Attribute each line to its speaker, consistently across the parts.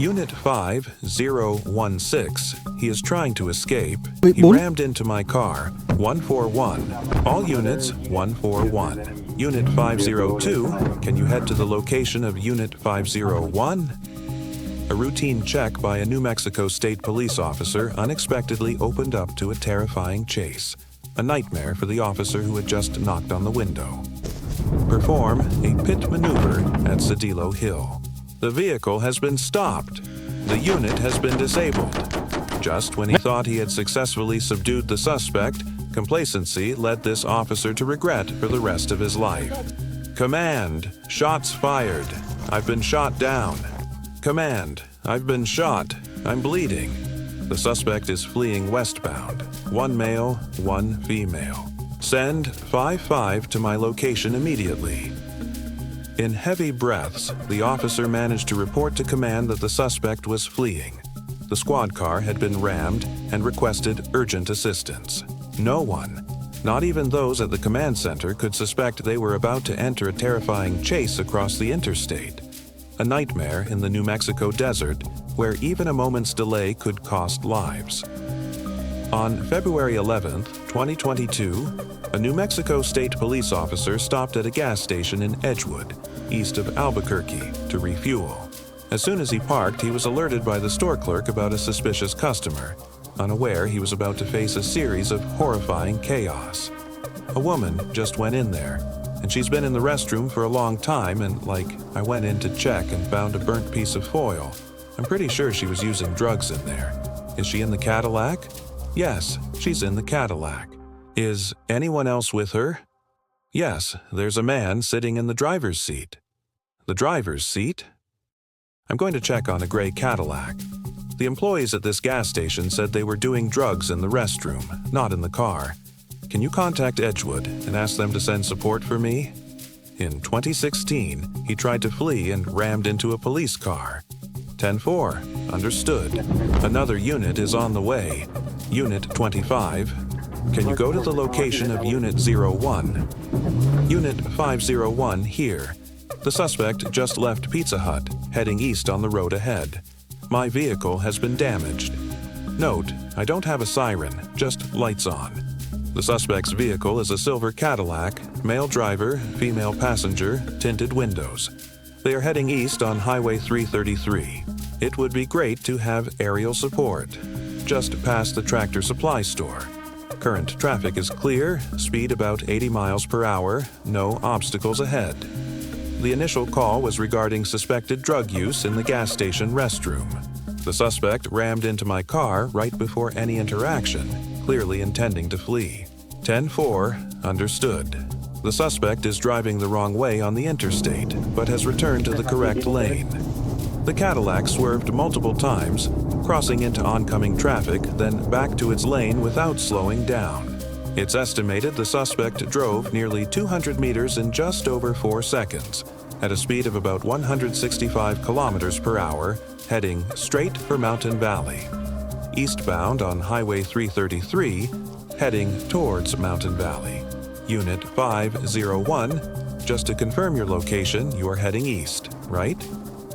Speaker 1: Unit 5016, he is trying to escape.
Speaker 2: Wait,
Speaker 1: He
Speaker 2: what?
Speaker 1: rammed into my car. 141. All units, 141. Unit 502, can you head to the location of Unit 501? A routine check by a New Mexico State police officer unexpectedly opened up to a terrifying chase. A nightmare for the officer who had just knocked on the window. Perform a pit maneuver at Cedillo Hill. The vehicle has been stopped. The unit has been disabled. Just when he thought he had successfully subdued the suspect, complacency led this officer to regret for the rest of his life. Command, shots fired. I've been shot down. Command, I've been shot. I'm bleeding. The suspect is fleeing westbound. 1 male, 1 female. Send 5-5 to my location immediately. In heavy breaths, the officer managed to report to command that the suspect was fleeing. The squad car had been rammed and requested urgent assistance. No one, not even those at the command center, could suspect they were about to enter a terrifying chase across the interstate. A nightmare in the New Mexico desert where even a moment's delay could cost lives. On February 11, 2022, a New Mexico State police officer stopped at a gas station in Edgewood, east of Albuquerque, to refuel. As soon as he parked, he was alerted by the store clerk about a suspicious customer, unaware he was about to face a series of horrifying chaos. A woman just went in there, and she's been in the restroom for a long time, and I went in to check and found a burnt piece of foil. I'm pretty sure she was using drugs in there. Is she in the Cadillac? Yes, she's in the Cadillac. Is anyone else with her? Yes, there's a man sitting in the driver's seat. The driver's seat? I'm going to check on a gray Cadillac. The employees at this gas station said they were doing drugs in the restroom, not in the car. Can you contact Edgewood and ask them to send support for me? In 2016, he tried to flee and rammed into a police car. 10-4, understood. Another unit is on the way. Unit 25. Can you go to the location of Unit 01? Unit 501 here. The suspect just left Pizza Hut, heading east on the road ahead. My vehicle has been damaged. Note, I don't have a siren, just lights on. The suspect's vehicle is a silver Cadillac, male driver, female passenger, tinted windows. They are heading east on Highway 333. It would be great to have aerial support. Just past the Tractor Supply store. Current traffic is clear, speed about 80 miles per hour, no obstacles ahead. The initial call was regarding suspected drug use in the gas station restroom. The suspect rammed into my car right before any interaction, clearly intending to flee. 10-4, understood. The suspect is driving the wrong way on the interstate, but has returned to the correct lane. The Cadillac swerved multiple times, crossing into oncoming traffic, then back to its lane without slowing down. It's estimated the suspect drove nearly 200 meters in just over 4 seconds, at a speed of about 165 kilometers per hour, heading straight for Mountain Valley. Eastbound on Highway 333, heading towards Mountain Valley. Unit 501, just to confirm your location, you are heading east, right?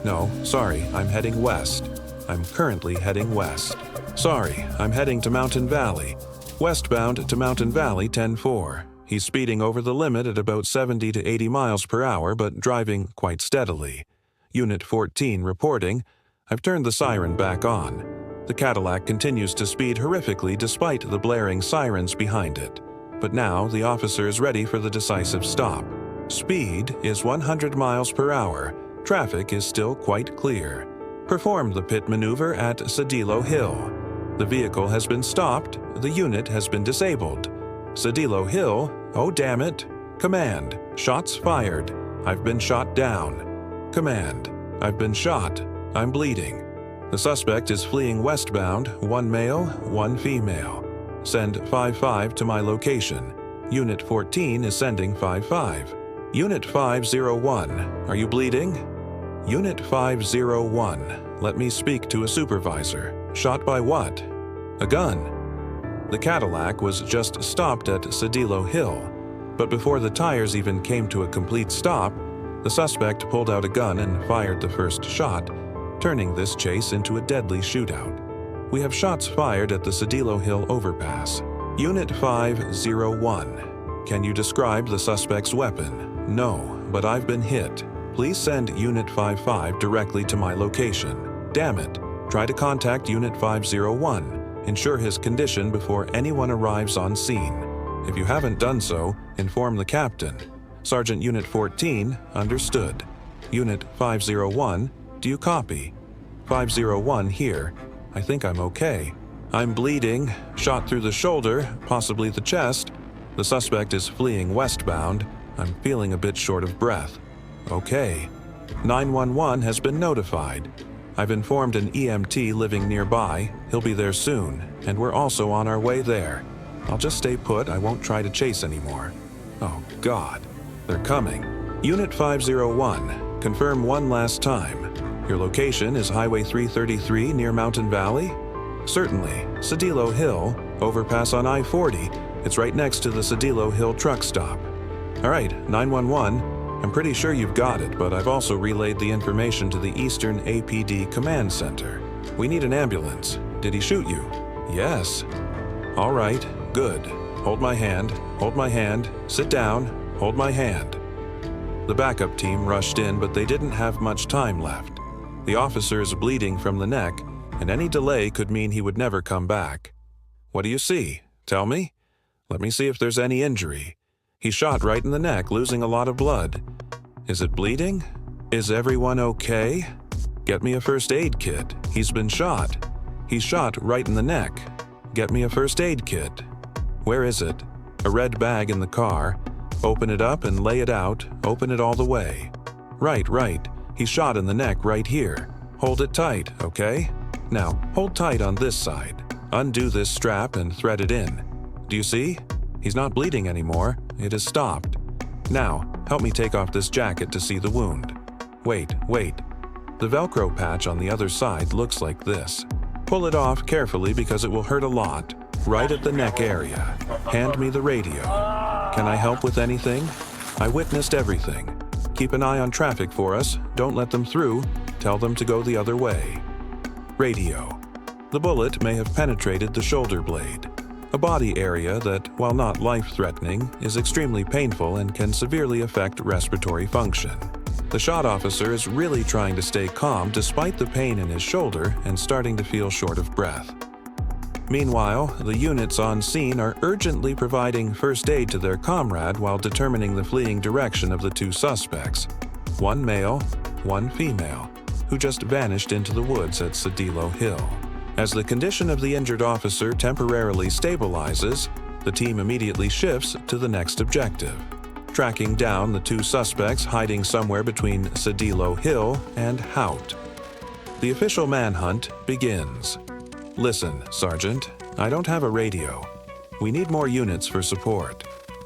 Speaker 1: No, sorry, I'm heading west. I'm currently heading west. Sorry, I'm heading to Mountain Valley. Westbound to Mountain Valley 10-4. He's speeding over the limit at about 70 to 80 miles per hour, but driving quite steadily. Unit 14 reporting, I've turned the siren back on. The Cadillac continues to speed horrifically despite the blaring sirens behind it. But now the officer is ready for the decisive stop. Speed is 100 miles per hour. Traffic is still quite clear. Perform the pit maneuver at Cedillo Hill. The vehicle has been stopped. The unit has been disabled. Cedillo Hill, oh damn it. Command, shots fired. I've been shot down. Command, I've been shot. I'm bleeding. The suspect is fleeing westbound, 1 male, 1 female. Send 5-5 to my location. Unit 14 is sending 5-5. Unit 501, are you bleeding? Unit 501, let me speak to a supervisor. Shot by what? A gun. The Cadillac was just stopped at Cedillo Hill, but before the tires even came to a complete stop, the suspect pulled out a gun and fired the first shot, turning this chase into a deadly shootout. We have shots fired at the Cedillo Hill overpass. Unit 501. Can you describe the suspect's weapon? No, but I've been hit. Please send Unit 55 directly to my location. Damn it. Try to contact Unit 501. Ensure his condition before anyone arrives on scene. If you haven't done so, inform the captain. Sergeant Unit 14, understood. Unit 501, do you copy? 501 here. I think I'm okay. I'm bleeding, shot through the shoulder, possibly the chest. The suspect is fleeing westbound. I'm feeling a bit short of breath. Okay. 911 has been notified. I've informed an EMT living nearby. He'll be there soon, and we're also on our way there. I'll just stay put. I won't try to chase anymore. Oh, God. They're coming. Unit 501, confirm one last time. Your location is Highway 333 near Mountain Valley? Certainly. Cedillo Hill, overpass on I-40. It's right next to the Cedillo Hill truck stop. All right, 911. I'm pretty sure you've got it, but I've also relayed the information to the Eastern APD Command Center. We need an ambulance. Did he shoot you? Yes. All right, good. Hold my hand. Hold my hand. Sit down. Hold my hand. The backup team rushed in, but they didn't have much time left. The officer is bleeding from the neck, and any delay could mean he would never come back. What do you see? Tell me? Let me see if there's any injury. He's shot right in the neck, losing a lot of blood. Is it bleeding? Is everyone okay? Get me a first aid kit. He's been shot. He's shot right in the neck. Get me a first aid kit. Where is it? A red bag in the car. Open it up and lay it out. Open it all the way. Right. He's shot in the neck right here. Hold it tight, okay? Now, hold tight on this side. Undo this strap and thread it in. Do you see? He's not bleeding anymore. It has stopped. Now, help me take off this jacket to see the wound. Wait. The Velcro patch on the other side looks like this. Pull it off carefully because it will hurt a lot. Right at the neck area. Hand me the radio. Can I help with anything? I witnessed everything. Keep an eye on traffic for us. Don't let them through. Tell them to go the other way. Radio. The bullet may have penetrated the shoulder blade, a body area that, while not life-threatening, is extremely painful and can severely affect respiratory function. The shot officer is really trying to stay calm despite the pain in his shoulder and starting to feel short of breath. Meanwhile, the units on scene are urgently providing first aid to their comrade while determining the fleeing direction of the two suspects, one male, one female, who just vanished into the woods at Cedillo Hill. As the condition of the injured officer temporarily stabilizes, the team immediately shifts to the next objective, tracking down the two suspects hiding somewhere between Cedillo Hill and Shootout. The official manhunt begins. Listen, Sergeant, I don't have a radio. We need more units for support.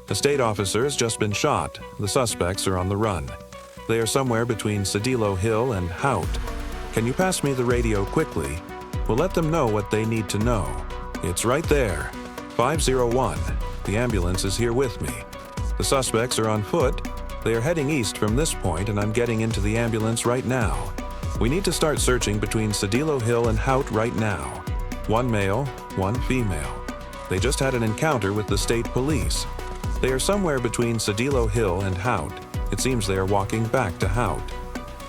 Speaker 1: A state officer has just been shot. The suspects are on the run. They are somewhere between Cedillo Hill and Shootout. Can you pass me the radio quickly? We'll let them know what they need to know. It's right there. 501. The ambulance is here with me. The suspects are on foot. They are heading east from this point, and I'm getting into the ambulance right now. We need to start searching between Cedillo Hill and Shootout right now. One male, one female. They just had an encounter with the state police. They are somewhere between Cedillo Hill and Shootout. It seems they are walking back to Shootout.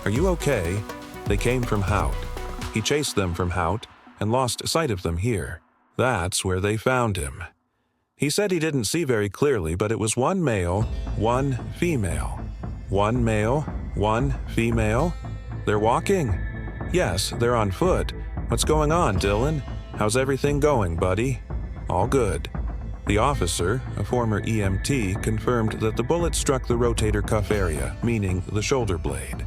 Speaker 1: Are you okay? They came from Shootout. He chased them from Shootout and lost sight of them here. That's where they found him. He said he didn't see very clearly, but it was one male, one female. One male, one female. They're walking. Yes, they're on foot. What's going on, Dylan? How's everything going, buddy? All good. The officer, a former EMT, confirmed that the bullet struck the rotator cuff area, meaning the shoulder blade.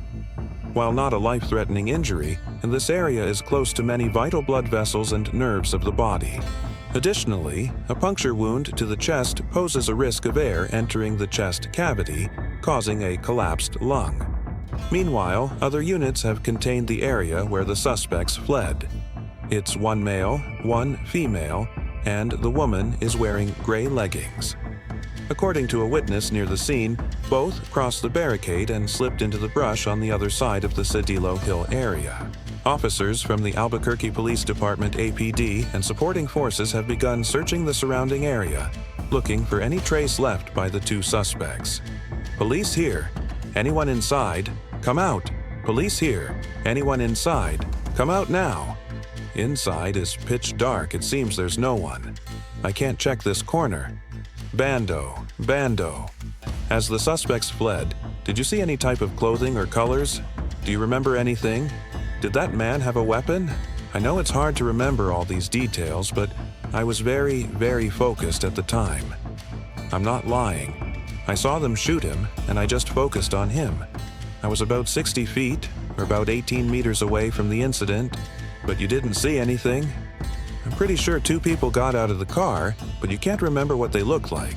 Speaker 1: While not a life-threatening injury, this area is close to many vital blood vessels and nerves of the body. Additionally, a puncture wound to the chest poses a risk of air entering the chest cavity, causing a collapsed lung. Meanwhile, other units have contained the area where the suspects fled. It's one male, one female, and the woman is wearing gray leggings. According to a witness near the scene, both crossed the barricade and slipped into the brush on the other side of the Cedillo Hill area. Officers from the Albuquerque Police Department APD and supporting forces have begun searching the surrounding area, looking for any trace left by the two suspects. Police here. Anyone inside? Come out. Police here. Anyone inside? Come out now. Inside is pitch dark. It seems there's no one. I can't check this corner. Bando. Bando. As the suspects fled, did you see any type of clothing or colors? Do you remember anything? Did that man have a weapon? I know it's hard to remember all these details, but I was very, very focused at the time. I'm not lying. I saw them shoot him, and I just focused on him. I was about 60 feet, or about 18 meters away from the incident, but you didn't see anything? I'm pretty sure two people got out of the car, but you can't remember what they looked like.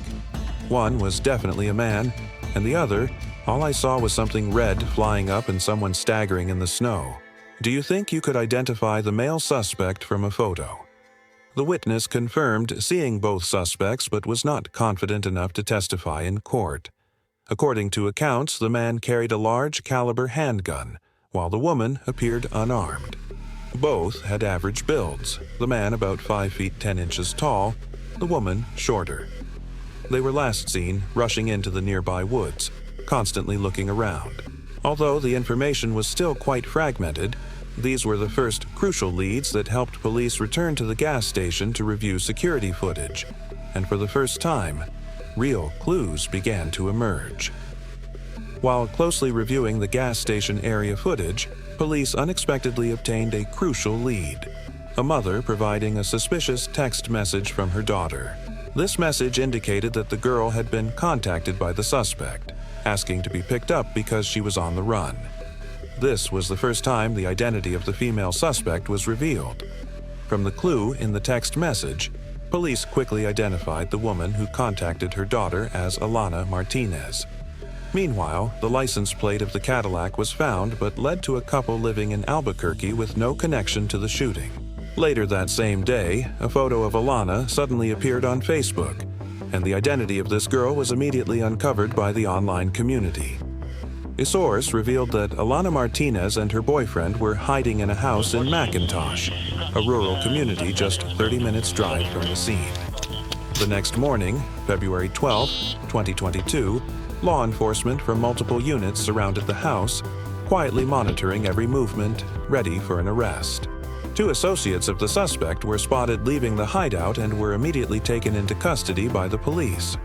Speaker 1: One was definitely a man, and the other, all I saw was something red flying up and someone staggering in the snow. Do you think you could identify the male suspect from a photo? The witness confirmed seeing both suspects but was not confident enough to testify in court. According to accounts, the man carried a large caliber handgun, while the woman appeared unarmed. Both had average builds, the man about 5 feet 10 inches tall, the woman shorter. They were last seen rushing into the nearby woods, constantly looking around. Although the information was still quite fragmented, these were the first crucial leads that helped police return to the gas station to review security footage, and for the first time, real clues began to emerge. While closely reviewing the gas station area footage, police unexpectedly obtained a crucial lead, a mother providing a suspicious text message from her daughter. This message indicated that the girl had been contacted by the suspect, asking to be picked up because she was on the run. This was the first time the identity of the female suspect was revealed. From the clue in the text message, police quickly identified the woman who contacted her daughter as Alana Martinez. Meanwhile, the license plate of the Cadillac was found but led to a couple living in Albuquerque with no connection to the shooting. Later that same day, a photo of Alana suddenly appeared on Facebook, and the identity of this girl was immediately uncovered by the online community. A source revealed that Alana Martinez and her boyfriend were hiding in a house in McIntosh, a rural community just 30 minutes drive from the scene. The next morning, February 12, 2022, law enforcement from multiple units surrounded the house, quietly monitoring every movement, ready for an arrest. Two associates of the suspect were spotted leaving the hideout and were immediately taken into custody by the police.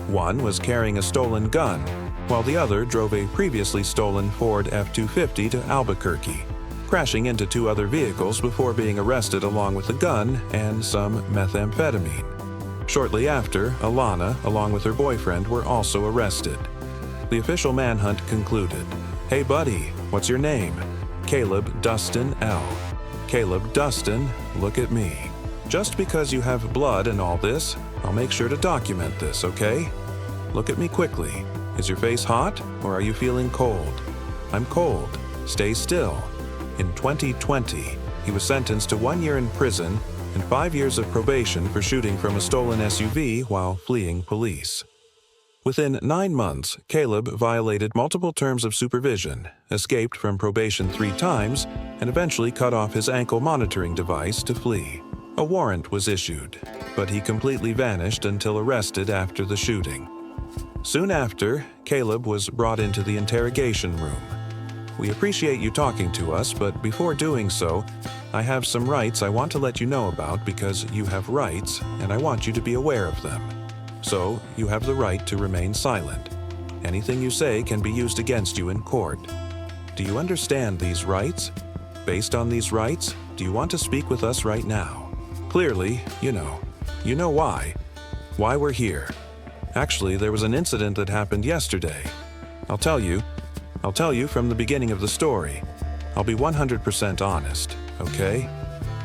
Speaker 1: One was carrying a stolen gun, while the other drove a previously stolen Ford F-250 to Albuquerque, crashing into two other vehicles before being arrested along with the gun and some methamphetamine. Shortly after, Alana, along with her boyfriend, were also arrested. The official manhunt concluded. "Hey buddy, what's your name?" "Caleb Dustin L." "Caleb Dustin, look at me. Just because you have blood and all this, I'll make sure to document this, okay? Look at me quickly. Is your face hot, or are you feeling cold?" "I'm cold. Stay still." In 2020, he was sentenced to 1 year in prison and 5 years of probation for shooting from a stolen SUV while fleeing police. Within 9 months, Caleb violated multiple terms of supervision, escaped from probation 3 times, and eventually cut off his ankle monitoring device to flee. A warrant was issued, but he completely vanished until arrested after the shooting. Soon after, Caleb was brought into the interrogation room. "We appreciate you talking to us, but before doing so, I have some rights I want to let you know about because you have rights and I want you to be aware of them. So, you have the right to remain silent. Anything you say can be used against you in court. Do you understand these rights? Based on these rights, do you want to speak with us right now? Clearly, you know. You know why. Why we're here. Actually, there was an incident that happened yesterday. I'll tell you from the beginning of the story. I'll be 100% honest, okay?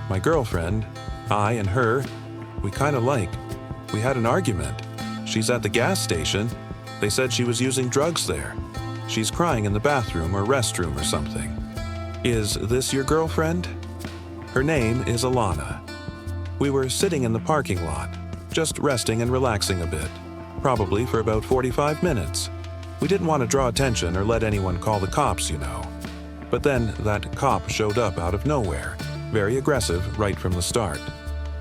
Speaker 1: My girlfriend, I and her, we had an argument. She's at the gas station. They said she was using drugs there. She's crying in the bathroom or restroom or something. Is this your girlfriend? Her name is Alana. We were sitting in the parking lot, just resting and relaxing a bit. Probably for about 45 minutes. We didn't want to draw attention or let anyone call the cops, you know. But then that cop showed up out of nowhere, very aggressive right from the start.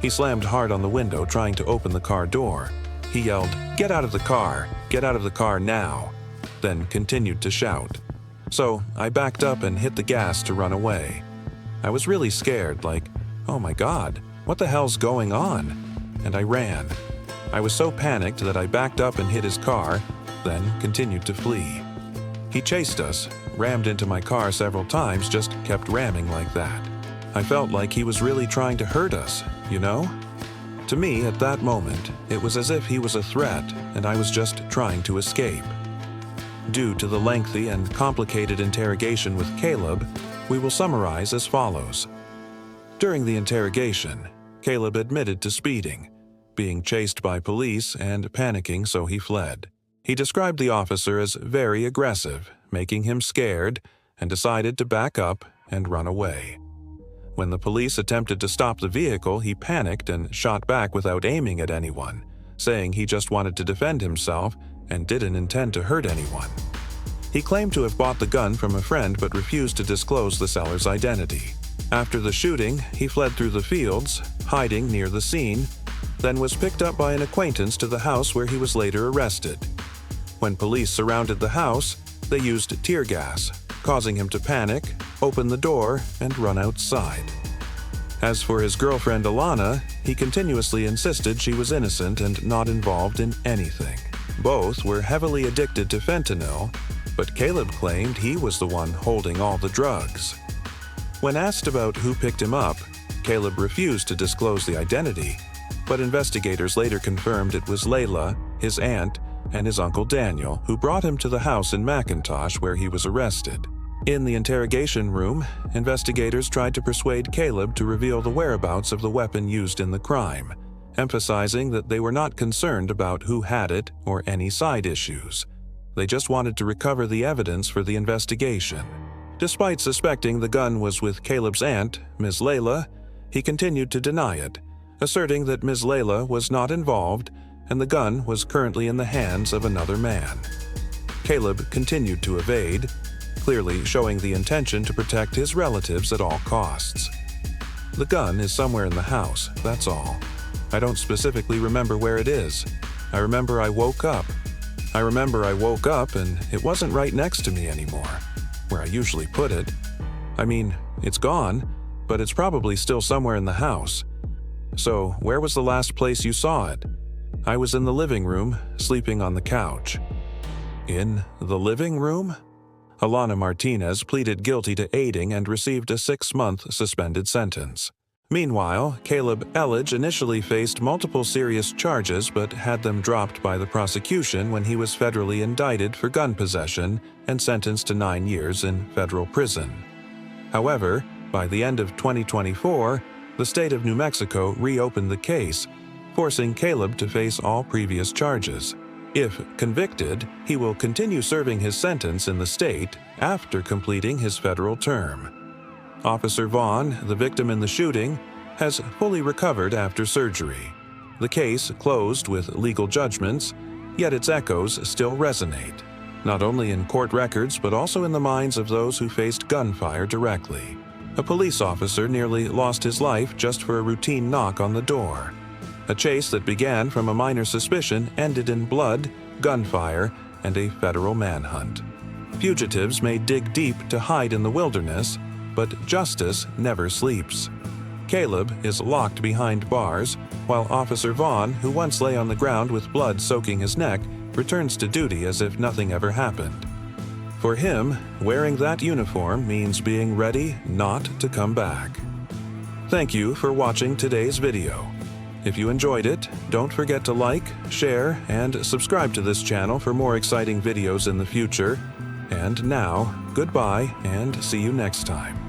Speaker 1: He slammed hard on the window trying to open the car door. He yelled, "Get out of the car! Get out of the car now!" Then continued to shout. So I backed up and hit the gas to run away. I was really scared, like, oh my God, what the hell's going on? And I ran. I was so panicked that I backed up and hit his car, then continued to flee. He chased us, rammed into my car several times, just kept ramming like that. I felt like he was really trying to hurt us, you know? To me, at that moment, it was as if he was a threat and I was just trying to escape. Due to the lengthy and complicated interrogation with Caleb, we will summarize as follows. During the interrogation, Caleb admitted to speeding, being chased by police and panicking, so he fled. He described the officer as very aggressive, making him scared, and decided to back up and run away. When the police attempted to stop the vehicle, he panicked and shot back without aiming at anyone, saying he just wanted to defend himself and didn't intend to hurt anyone. He claimed to have bought the gun from a friend but refused to disclose the seller's identity. After the shooting, he fled through the fields, hiding near the scene, then was picked up by an acquaintance to the house where he was later arrested. When police surrounded the house, they used tear gas, causing him to panic, open the door, and run outside. As for his girlfriend Alana, he continuously insisted she was innocent and not involved in anything. Both were heavily addicted to fentanyl, but Caleb claimed he was the one holding all the drugs. When asked about who picked him up, Caleb refused to disclose the identity, but investigators later confirmed it was Layla, his aunt, and his uncle Daniel, who brought him to the house in McIntosh where he was arrested. In the interrogation room, investigators tried to persuade Caleb to reveal the whereabouts of the weapon used in the crime, emphasizing that they were not concerned about who had it or any side issues. They just wanted to recover the evidence for the investigation. Despite suspecting the gun was with Caleb's aunt, Ms. Layla, he continued to deny it, asserting that Ms. Layla was not involved and the gun was currently in the hands of another man. Caleb continued to evade, clearly showing the intention to protect his relatives at all costs. The gun is somewhere in the house, that's all. I don't specifically remember where it is. I remember I woke up and it wasn't right next to me anymore, where I usually put it. I mean, it's gone, but it's probably still somewhere in the house. So, where was the last place you saw it? I was in the living room, sleeping on the couch. In the living room? Alana Martinez pleaded guilty to aiding and received a 6-month suspended sentence. Meanwhile, Caleb Elledge initially faced multiple serious charges but had them dropped by the prosecution when he was federally indicted for gun possession and sentenced to 9 years in federal prison. However, by the end of 2024, the state of New Mexico reopened the case, forcing Caleb to face all previous charges. If convicted, he will continue serving his sentence in the state after completing his federal term. Officer Vaughn, the victim in the shooting, has fully recovered after surgery. The case closed with legal judgments, yet its echoes still resonate, not only in court records but also in the minds of those who faced gunfire directly. A police officer nearly lost his life just for a routine knock on the door. A chase that began from a minor suspicion ended in blood, gunfire, and a federal manhunt. Fugitives may dig deep to hide in the wilderness, but justice never sleeps. Caleb is locked behind bars, while Officer Vaughn, who once lay on the ground with blood soaking his neck, returns to duty as if nothing ever happened. For him, wearing that uniform means being ready not to come back. Thank you for watching today's video. If you enjoyed it, don't forget to like, share, and subscribe to this channel for more exciting videos in the future. And now, goodbye and see you next time.